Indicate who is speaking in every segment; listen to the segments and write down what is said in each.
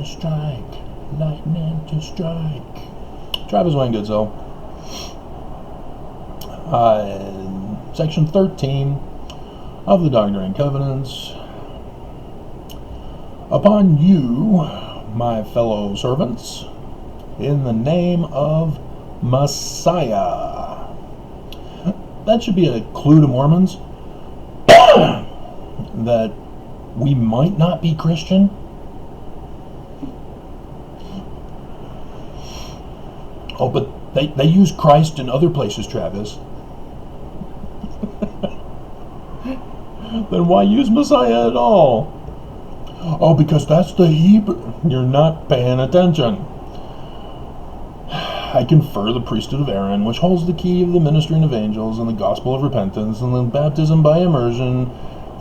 Speaker 1: to strike. Lightning to strike. Travis Wayne Goodsell. Section 13 of the Doctrine and Covenants. Upon you, my fellow servants, in the name of Messiah. That should be a clue to Mormons that we might not be Christian. Oh, but they use Christ in other places, Travis. Then why use Messiah at all? Oh, because that's the Hebrew. You're not paying attention. I confer the priesthood of Aaron, which holds the key of the ministering of angels and the gospel of repentance and the baptism by immersion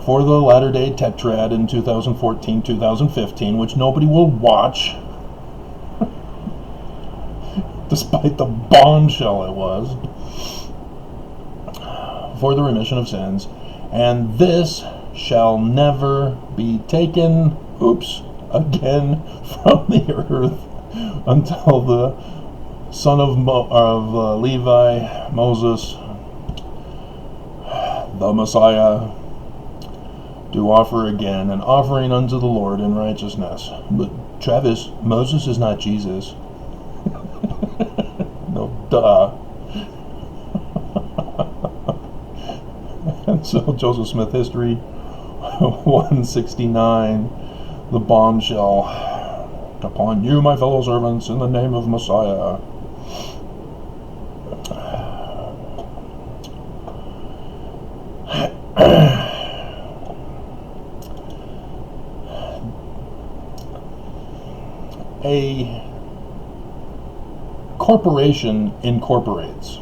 Speaker 1: for the Latter-day Tetrad in 2014-2015, which nobody will watch, despite the bombshell it was, for the remission of sins. And this shall never be taken, again from the earth until the son of Levi, Moses, the Messiah, do offer again an offering unto the Lord in righteousness. But Travis, Moses is not Jesus. No, duh. And so Joseph Smith History 169, the bombshell. Upon you, my fellow servants, in the name of Messiah. A corporation incorporates.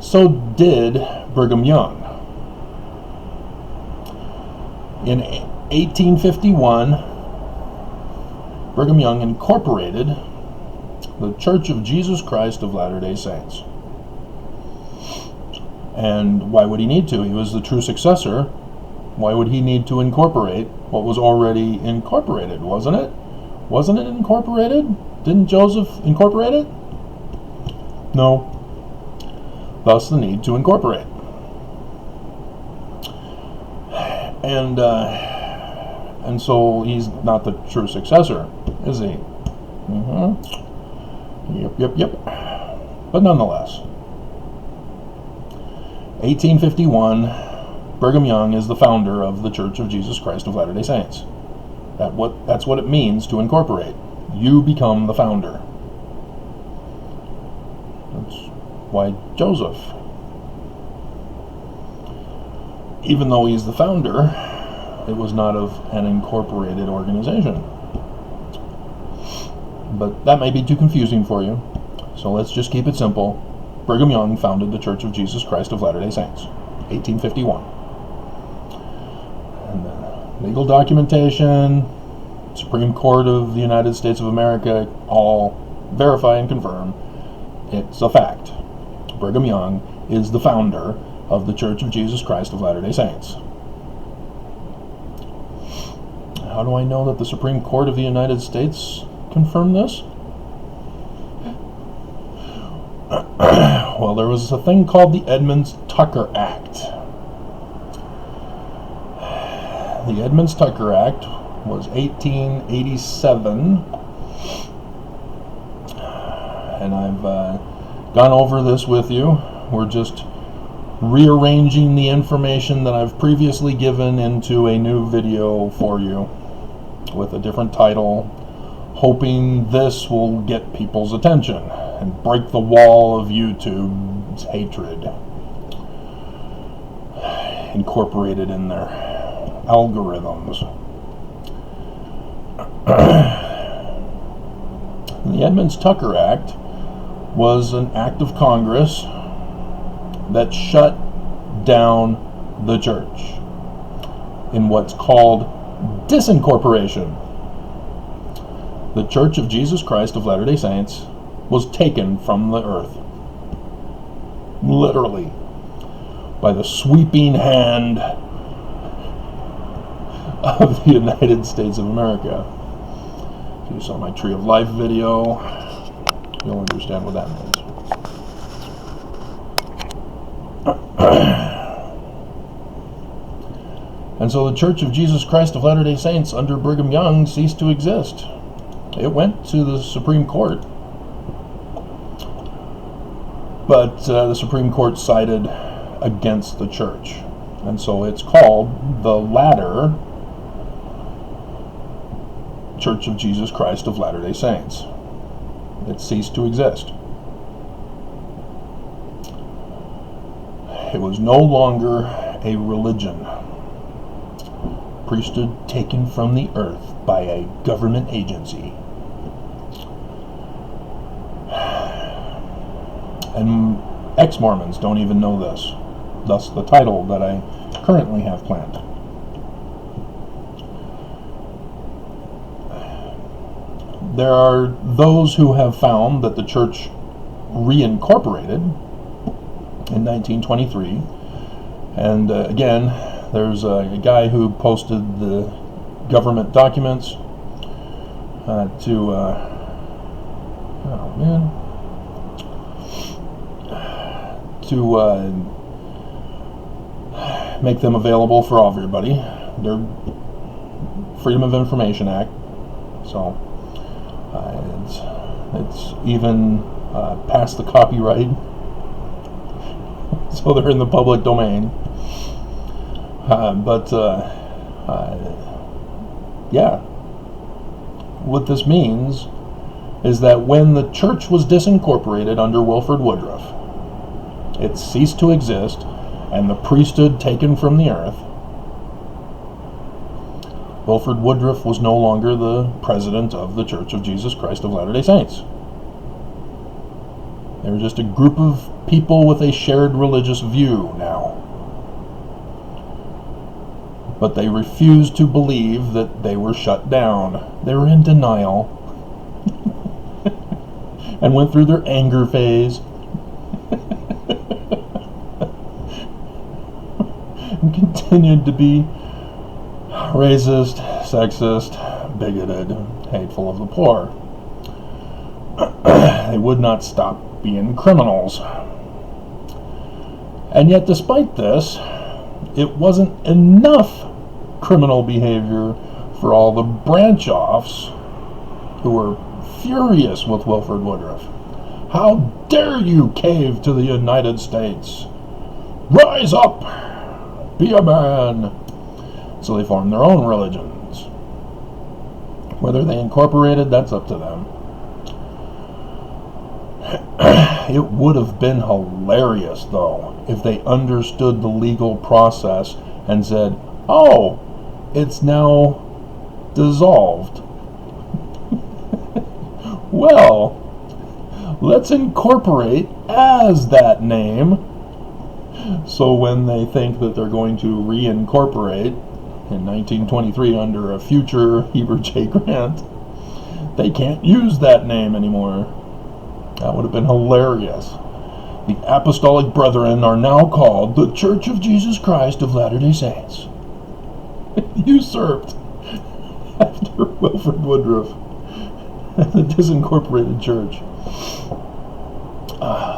Speaker 1: So did Brigham Young. In 1851, Brigham Young incorporated the Church of Jesus Christ of Latter-day Saints. And why would he need to? He was the true successor. Why would he need to incorporate what was already incorporated? Wasn't it? Wasn't it incorporated? Didn't Joseph incorporate it? No. Thus the need to incorporate. And so he's not the true successor, is he? Yep. But nonetheless, 1851, Brigham Young is the founder of the Church of Jesus Christ of Latter-day Saints. That's what it means to incorporate. You become the founder. That's why Joseph, even though he's the founder, it was not of an incorporated organization. But that may be too confusing for you, so let's just keep it simple. Brigham Young founded the Church of Jesus Christ of Latter-day Saints, 1851. And legal documentation, Supreme Court of the United States of America, all verify and confirm it's a fact. Brigham Young is the founder of the Church of Jesus Christ of Latter-day Saints. How do I know that the Supreme Court of the United States confirmed this? Well, there was a thing called the Edmunds-Tucker Act. The Edmunds-Tucker Act was 1887, and I've gone over this with you. We're just rearranging the information that I've previously given into a new video for you with a different title, hoping this will get people's attention and break the wall of YouTube's hatred incorporated in their algorithms. The Edmunds-Tucker Act was an act of Congress that shut down the church in what's called disincorporation. The Church of Jesus Christ of Latter-day Saints was taken from the earth, literally, by the sweeping hand of the United States of America. If you saw my Tree of Life video, you'll understand what that means. And so the Church of Jesus Christ of Latter-day Saints under Brigham Young ceased to exist. It went to the Supreme Court, but the Supreme Court sided against the church. And so it's called the Latter Church of Jesus Christ of Latter-day Saints. It ceased to exist. It was no longer a religion. Priesthood taken from the earth by a government agency. And ExMormons don't even know this. Thus the title that I currently have planned. There are those who have found that the church reincorporated in 1923. And again, there's a guy who posted the government documents to make them available for everybody. They're Freedom of Information Act. So it's even past the copyright. So they're in the public domain. Yeah, what this means is that when the church was disincorporated under Wilford Woodruff, it ceased to exist, and the priesthood taken from the earth, Wilford Woodruff was no longer the president of the Church of Jesus Christ of Latter-day Saints. They were just a group of people with a shared religious view now. But they refused to believe that they were shut down. They were in denial and went through their anger phase and continued to be racist, sexist, bigoted, hateful of the poor. They would not stop being criminals. And yet, despite this, it wasn't enough criminal behavior for all the branch-offs who were furious with Wilford Woodruff. How dare you cave to the United States? Rise up! Be a man! So they formed their own religions. Whether they incorporated, that's up to them. It would have been hilarious, though, if they understood the legal process and said, oh, it's now dissolved. Well, let's incorporate as that name. So when they think that they're going to reincorporate in 1923 under a future Heber J. Grant, they can't use that name anymore. That would have been hilarious. The Apostolic Brethren are now called the Church of Jesus Christ of Latter-day Saints. Usurped after Wilford Woodruff and the disincorporated church.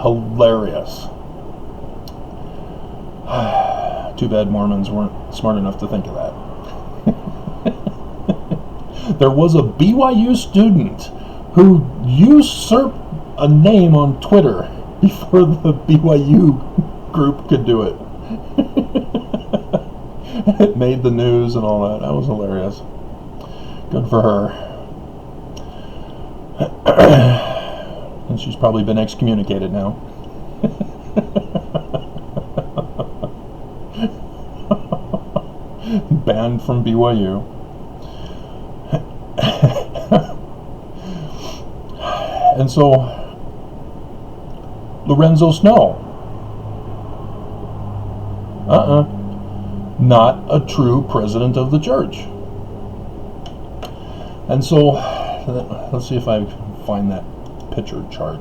Speaker 1: Hilarious. Too bad Mormons weren't smart enough to think of that. There was a BYU student who usurped a name on Twitter before the BYU group could do it. It made the news and all that. That was hilarious. Good for her. And she's probably been excommunicated now. Banned from BYU. And so Lorenzo Snow, not a true president of the church. And so let's see if I can find that picture chart.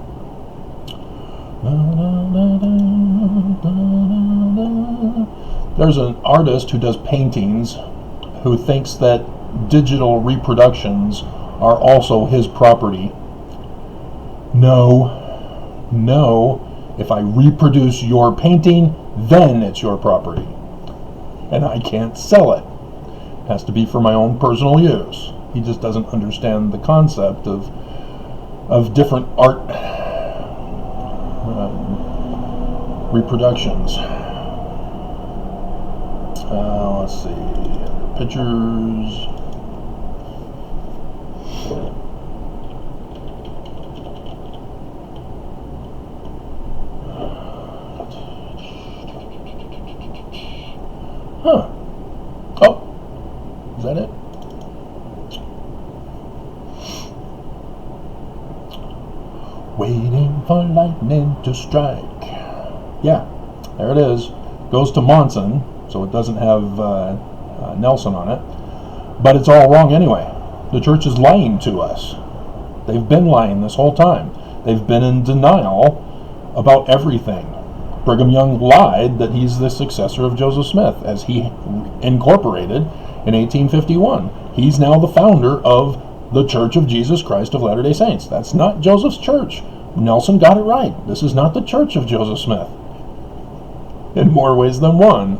Speaker 1: There's an artist who does paintings who thinks that digital reproductions are also his property. No. If I reproduce your painting, then it's your property. And I can't sell it. It has to be for my own personal use. He just doesn't understand the concept of different art reproductions. Let's see. Pictures. Huh. Oh. Is that it? Waiting for lightning to strike. Yeah, there it is. Goes to Monson, so it doesn't have Nelson on it. But it's all wrong anyway. The church is lying to us. They've been lying this whole time. They've been in denial about everything. Brigham Young lied that he's the successor of Joseph Smith, as he incorporated in 1851. He's now the founder of the Church of Jesus Christ of Latter-day Saints. That's not Joseph's church. Nelson got it right. This is not the church of Joseph Smith, in more ways than one.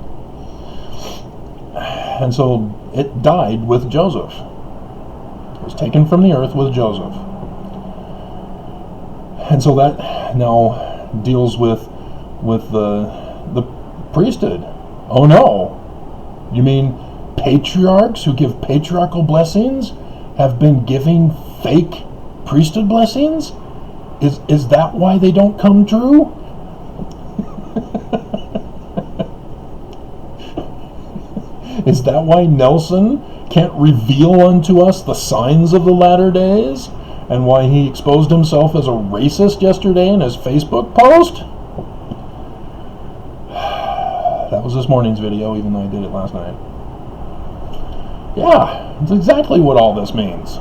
Speaker 1: And so it died with Joseph. It was taken from the earth with Joseph. And so that now deals with the priesthood. Oh no! You mean patriarchs who give patriarchal blessings have been giving fake priesthood blessings? Is that why they don't come true? Is that why Nelson can't reveal unto us the signs of the latter days? And why he exposed himself as a racist yesterday in his Facebook post? That was this morning's video, even though I did it last night. Yeah, that's exactly what all this means.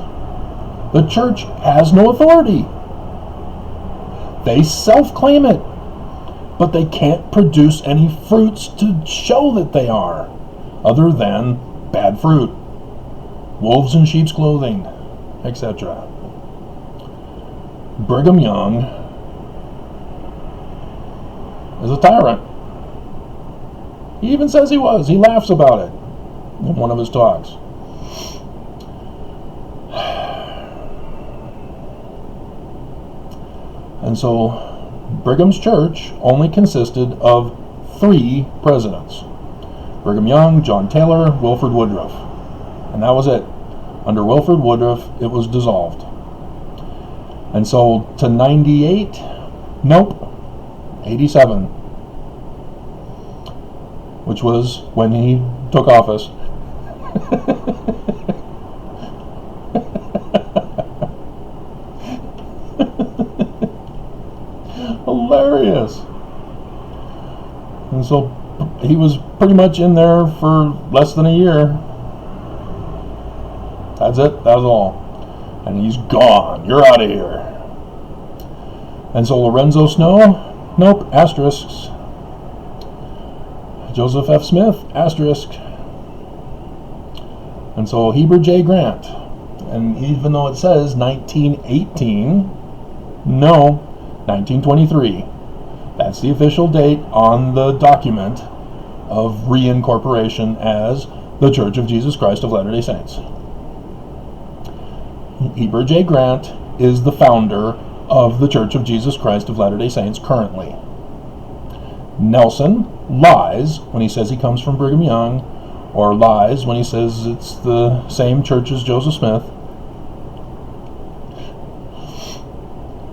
Speaker 1: The church has no authority. They self-claim it, but they can't produce any fruits to show that they are, other than bad fruit, wolves in sheep's clothing, etc. Brigham Young is a tyrant. He even says he was. He laughs about it in one of his talks. And so Brigham's church only consisted of 3 presidents: Brigham Young, John Taylor, Wilford Woodruff. And that was it. Under Wilford Woodruff, it was dissolved. And so to 98, nope, 87, which was when he took office. Hilarious. And so he was pretty much in there for less than a year. That's it. That was all. And he's gone. You're out of here. And so Lorenzo Snow, nope, asterisks. Joseph F. Smith, asterisk. And so Heber J. Grant. And even though it says 1918, no, 1923. That's the official date on the document of reincorporation as the Church of Jesus Christ of Latter-day Saints. Heber J. Grant is the founder of the Church of Jesus Christ of Latter-day Saints currently. Nelson lies when he says he comes from Brigham Young, or lies when he says it's the same church as Joseph Smith.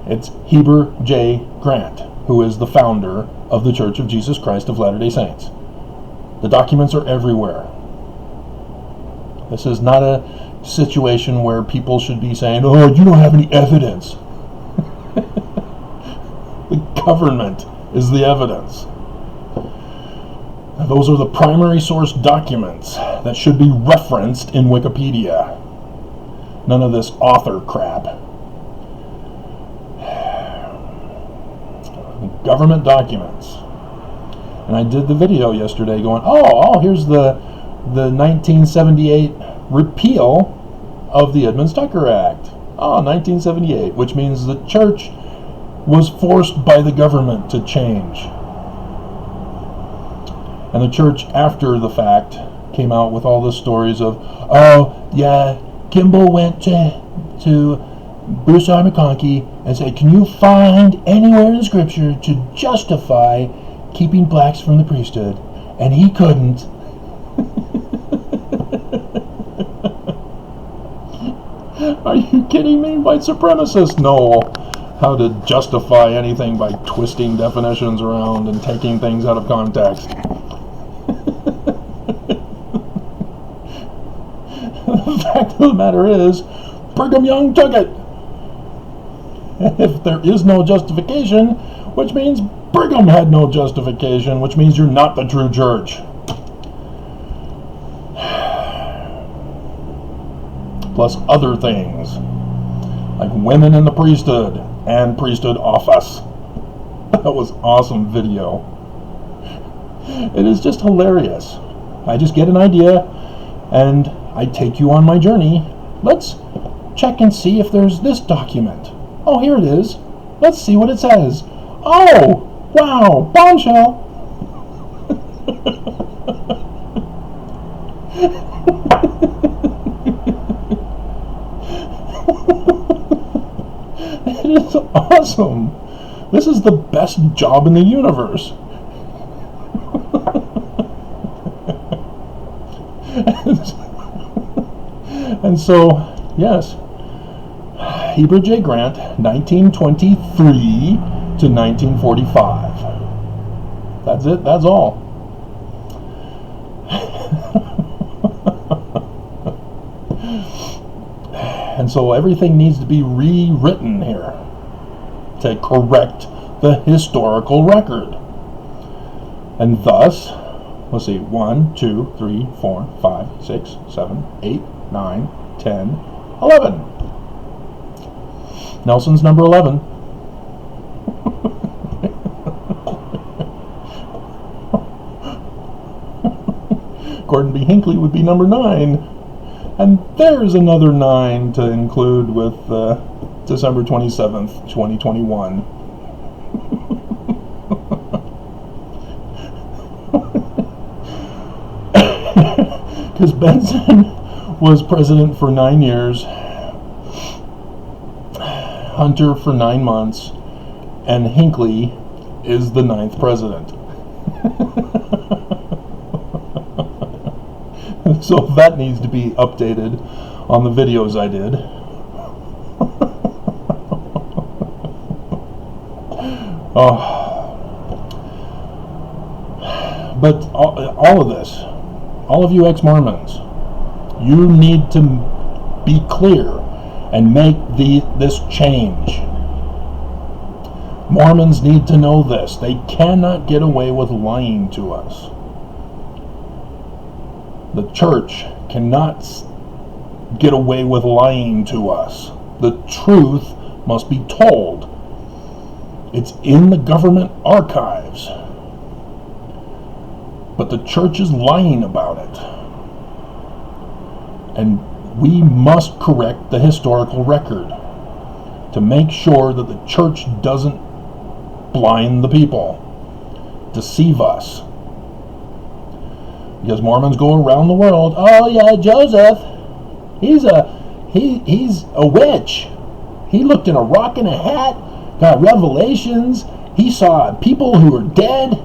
Speaker 1: It's Heber J. Grant who is the founder of the Church of Jesus Christ of Latter-day Saints. The documents are everywhere. This is not a situation where people should be saying, oh, you don't have any evidence. The government is the evidence. Those are the primary source documents that should be referenced in Wikipedia. None of this author crap. Government documents. And I did the video yesterday going, oh, here's the 1978 repeal of the Edmunds-Tucker Act. 1978, which means the church was forced by the government to change. And the church, after the fact, came out with all the stories of, oh, yeah, Kimball went to Bruce R. McConkie and said, can you find anywhere in Scripture to justify keeping blacks from the priesthood? And he couldn't. Are you kidding me? White supremacists know how to justify anything by twisting definitions around and taking things out of context. The fact of the matter is, Brigham Young took it. If there is no justification, which means Brigham had no justification, which means you're not the true church. Plus other things, like women in the priesthood and priesthood office. That was awesome video. It is just hilarious. I just get an idea and I take you on my journey. Let's check and see if there's this document. Oh, here it is. Let's see what it says. Oh, wow, bombshell. It is awesome. This is the best job in the universe. And so, yes, Heber J. Grant, 1923 to 1945. That's it, that's all. And so everything needs to be rewritten here to correct the historical record. And thus, let's see, 1, 2, 3, 4, 5, 6, 7, 8, 9, 10, 11. Nelson's number 11. Gordon B. Hinckley would be number 9. And there's another 9 to include with December 27th, 2021. Because Benson was president for 9 years, Hunter for 9 months, and Hinckley is the 9th president. So that needs to be updated on the videos I did. But all of this, all of you ex-Mormons, you need to be clear and make this change. Mormons need to know this. They cannot get away with lying to us. The church cannot get away with lying to us. The truth must be told. It's in the government archives. But the church is lying about it. And we must correct the historical record to make sure that the church doesn't blind the people, deceive us. Because Mormons go around the world, oh yeah, Joseph, he's a witch. He looked in a rock and a hat, got revelations, he saw people who were dead.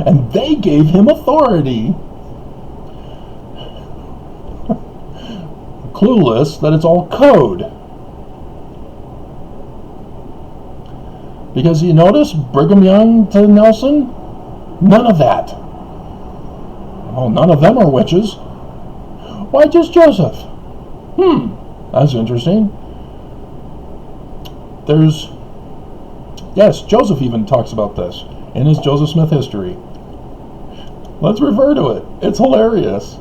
Speaker 1: And they gave him authority. Clueless that it's all code. Because you notice, Brigham Young to Nelson, none of that. Oh, none of them are witches. Why just Joseph? That's interesting. Yes, Joseph even talks about this in his Joseph Smith history. Let's refer to it. It's hilarious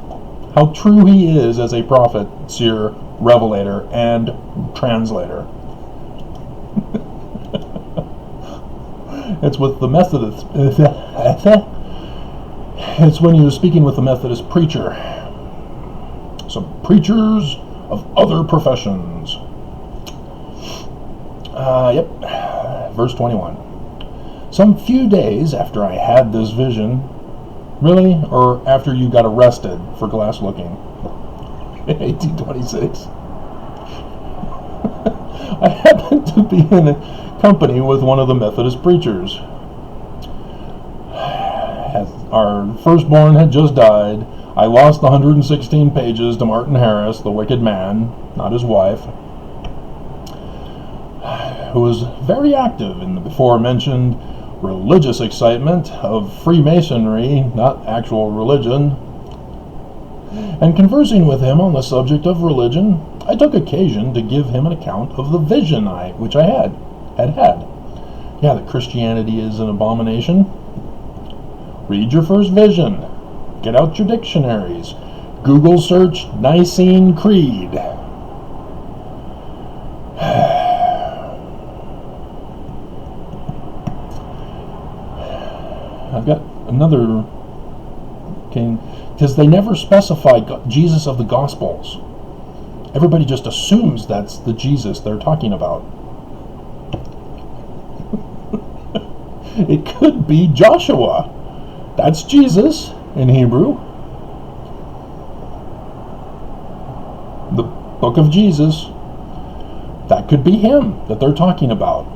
Speaker 1: how true he is as a prophet, seer, revelator, and translator. It's with the Methodists. It's when he was speaking with a Methodist preacher. Some preachers of other professions. Yep. Verse 21. Some few days after I had this vision, really? Or after you got arrested for glass looking? In 1826. I happened to be in a company with one of the Methodist preachers. Our firstborn had just died. I lost the 116 pages to Martin Harris, the wicked man, not his wife, who was very active in the before-mentioned religious excitement of Freemasonry, not actual religion. And conversing with him on the subject of religion, I took occasion to give him an account of the vision which I had. Yeah, that Christianity is an abomination. Read your first vision. Get out your dictionaries. Google search Nicene Creed. I've got another, because they never specify Jesus of the Gospels. Everybody just assumes that's the Jesus they're talking about. It could be Joshua. That's Jesus in Hebrew. The book of Jesus. That could be him that they're talking about.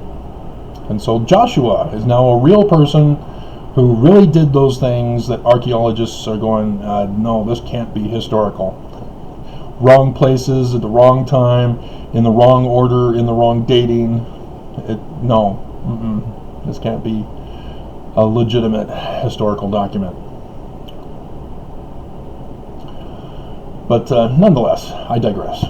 Speaker 1: And so Joshua is now a real person who really did those things that archaeologists are going, no, this can't be historical. Wrong places at the wrong time, in the wrong order, in the wrong dating. This can't be a legitimate historical document. But nonetheless, I digress.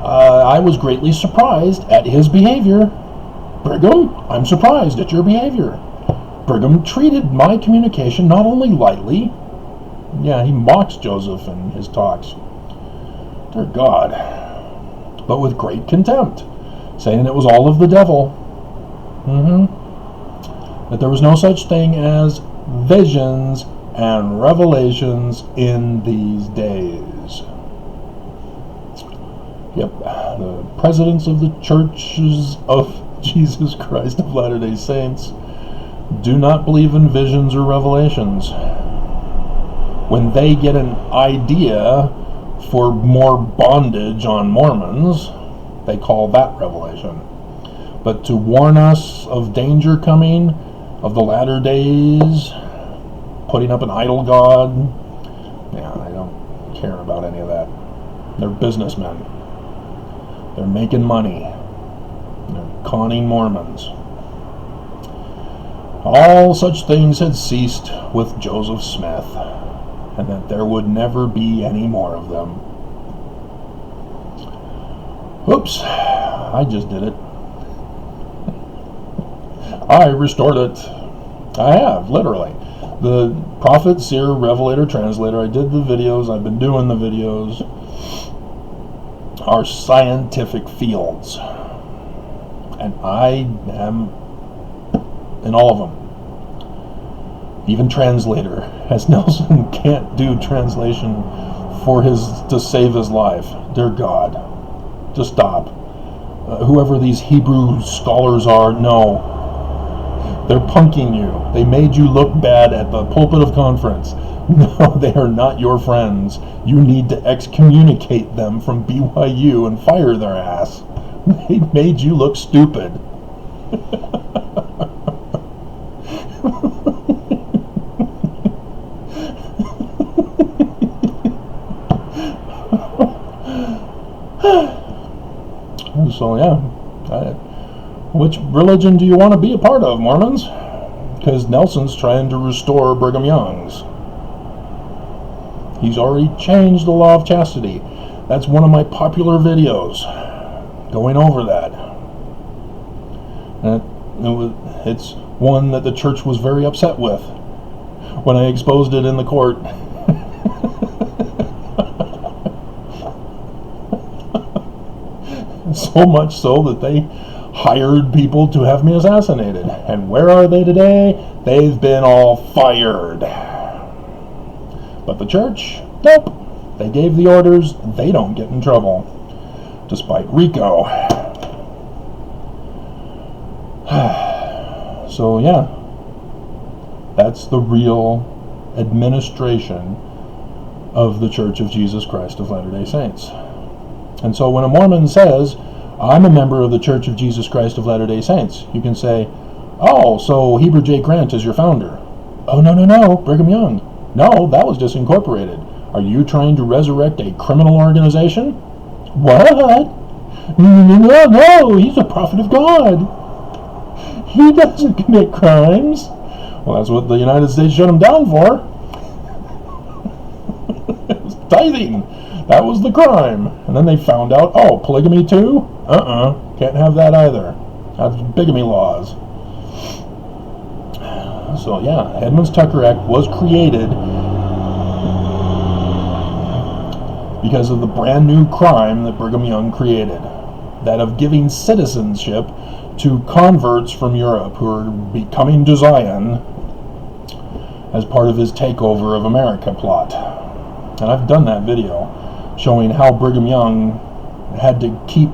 Speaker 1: I was greatly surprised at his behavior. Brigham, I'm surprised at your behavior. Brigham treated my communication not only lightly, yeah, he mocks Joseph in his talks, dear God, but with great contempt, saying it was all of the devil. That there was no such thing as visions and revelations in these days. Yep, the presidents of the churches of Jesus Christ of Latter-day Saints do not believe in visions or revelations. When they get an idea for more bondage on Mormons, they call that revelation. But to warn us of danger coming, of the latter days, putting up an idol god, yeah, I don't care about any of that. They're businessmen. They're making money. They're conning Mormons. All such things had ceased with Joseph Smith, and that there would never be any more of them. Oops, I just did it. I restored it. I have, literally. The prophet, seer, revelator, translator, I did the videos, I've been doing the videos, are scientific fields. And I am in all of them. Even translator, as Nelson can't do translation to save his life. Dear God, just stop. Whoever these Hebrew scholars are, no. They're punking you. They made you look bad at the pulpit of conference. No, they are not your friends. You need to excommunicate them from BYU and fire their ass. They made you look stupid. So yeah, which religion do you want to be a part of, Mormons? Because Nelson's trying to restore Brigham Young's. He's already changed the law of chastity. That's one of my popular videos, going over that. And it's one that the church was very upset with when I exposed it in the court. So much so that they hired people to have me assassinated. And where are they today? They've been all fired. But the church? Nope. They gave the orders. They don't get in trouble. Despite RICO. So yeah, that's the real administration of the Church of Jesus Christ of Latter-day Saints. And so when a Mormon says, I'm a member of the Church of Jesus Christ of Latter-day Saints, you can say, oh, so Heber J. Grant is your founder. Oh, no, Brigham Young. No, that was disincorporated. Are you trying to resurrect a criminal organization? What? No, he's a prophet of God. He doesn't commit crimes. Well, that's what the United States shut him down for. It was tithing. That was the crime. And then they found out, oh, polygamy too? Can't have that either. That's bigamy laws. So yeah, Edmunds Tucker Act was created because of the brand new crime that Brigham Young created. That of giving citizenship to converts from Europe who are becoming to Zion as part of his takeover of America plot. And I've done that video showing how Brigham Young had to keep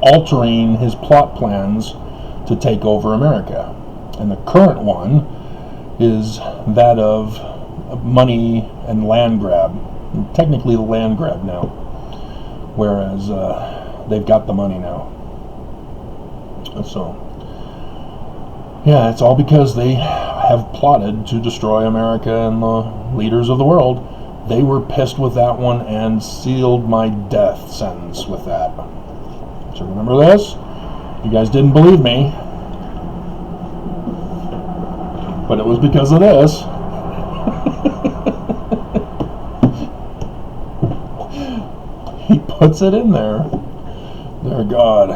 Speaker 1: altering his plot plans to take over America. And the current one is that of money and land grab. Technically the land grab now, whereas they've got the money now. So, yeah, it's all because they have plotted to destroy America and the leaders of the world. They were pissed with that one and sealed my death sentence with that. So remember this? You guys didn't believe me, but it was because of this. He puts it in there. Dear God.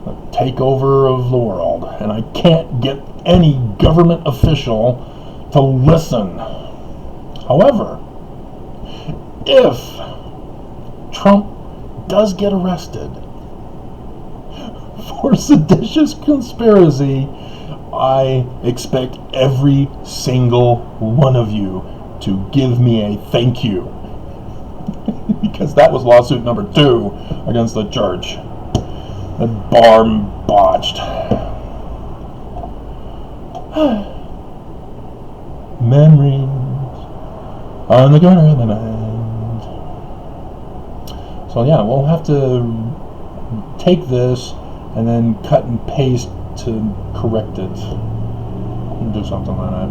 Speaker 1: The takeover of the world. And I can't get any government official to listen. However, if Trump does get arrested for seditious conspiracy, I expect every single one of you to give me a thank you. Because that was lawsuit number 2 against the church. That bar botched. Memories on the corner of my mind. So yeah, we'll have to take this and then cut and paste to correct it. Do something like that.